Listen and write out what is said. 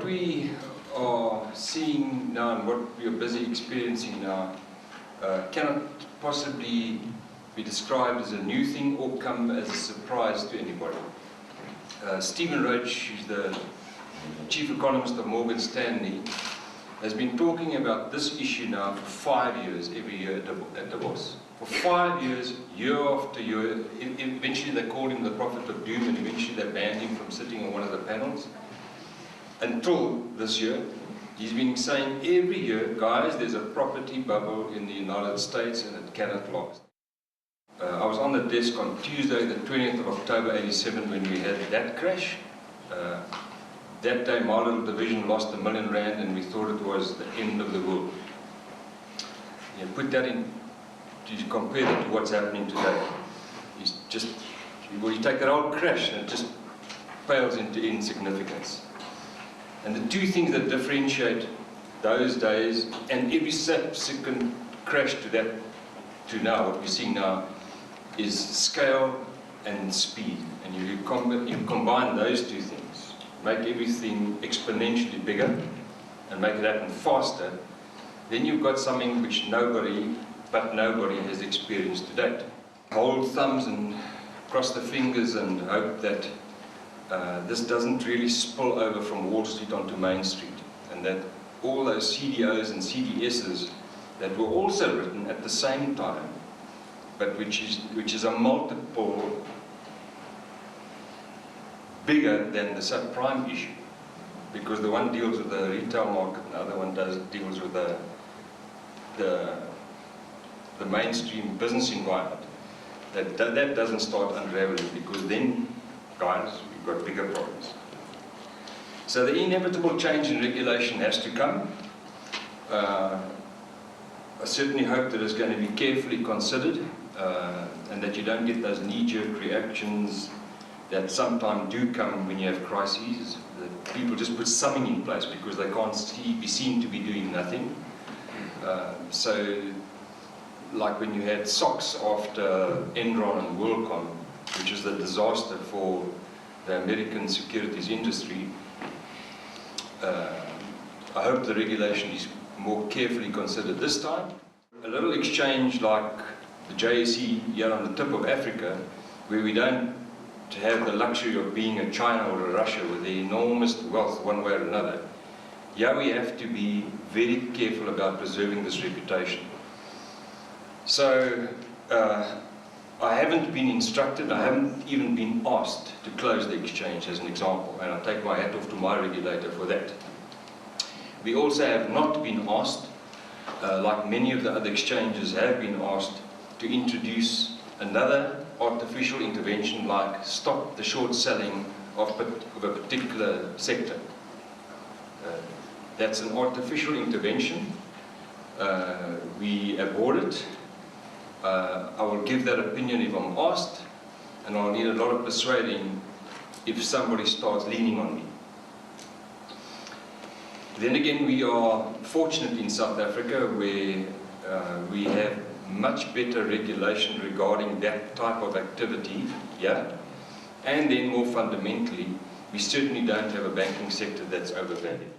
What we are seeing now and what we are busy experiencing now cannot possibly be described as a new thing or come as a surprise to anybody. Stephen Roach, who's the chief economist of Morgan Stanley, has been talking about this issue now for 5 years, every year at Davos. For 5 years, year after year. Eventually they called him the prophet of doom, and eventually they banned him from sitting on one of the panels. Until this year, he's been saying every year, guys, there's a property bubble in the United States and it cannot last. I was on the desk on Tuesday, the 20th of October '87, when we had that crash. That day my little division lost R1 million and we thought it was the end of the world. You put that in, to compare that to what's happening today. It's just, well, you take that old crash and it just pales into insignificance. And the two things that differentiate those days and every subsequent crash to that, to now, what we're seeing now, is scale and speed. And you combine those two things, make everything exponentially bigger and make it happen faster, then you've got something which nobody has experienced to date. Hold thumbs and cross the fingers and hope that this doesn't really spill over from Wall Street onto Main Street, and that all those CDOs and CDSs that were also written at the same time, but which is a multiple bigger than the subprime issue, because the one deals with the retail market and the other one deals with the mainstream business environment. That doesn't start unraveling, because then, guys, we've got bigger problems. So the inevitable change in regulation has to come. I certainly hope that it's going to be carefully considered and that you don't get those knee-jerk reactions that sometimes do come when you have crises, that people just put something in place because they can't be seen to be doing nothing. So, like when you had SOX after Enron and WorldCom, which was a disaster for the American securities industry, I hope the regulation is more carefully considered this time. A little exchange like the JSE here on the tip of Africa, where we don't have the luxury of being a China or a Russia with the enormous wealth one way or another. Yeah, we have to be very careful about preserving this reputation. So, I haven't been instructed, I haven't even been asked to close the exchange, as an example, and I take my hat off to my regulator for that. We also have not been asked, like many of the other exchanges have been asked, to introduce another artificial intervention like stop the short selling of a particular sector. That's an artificial intervention. We abhor it. I will give that opinion if I'm asked, and I'll need a lot of persuading if somebody starts leaning on me. Then again, we are fortunate in South Africa where we have much better regulation regarding that type of activity, yeah? And then more fundamentally, we certainly don't have a banking sector that's overvalued.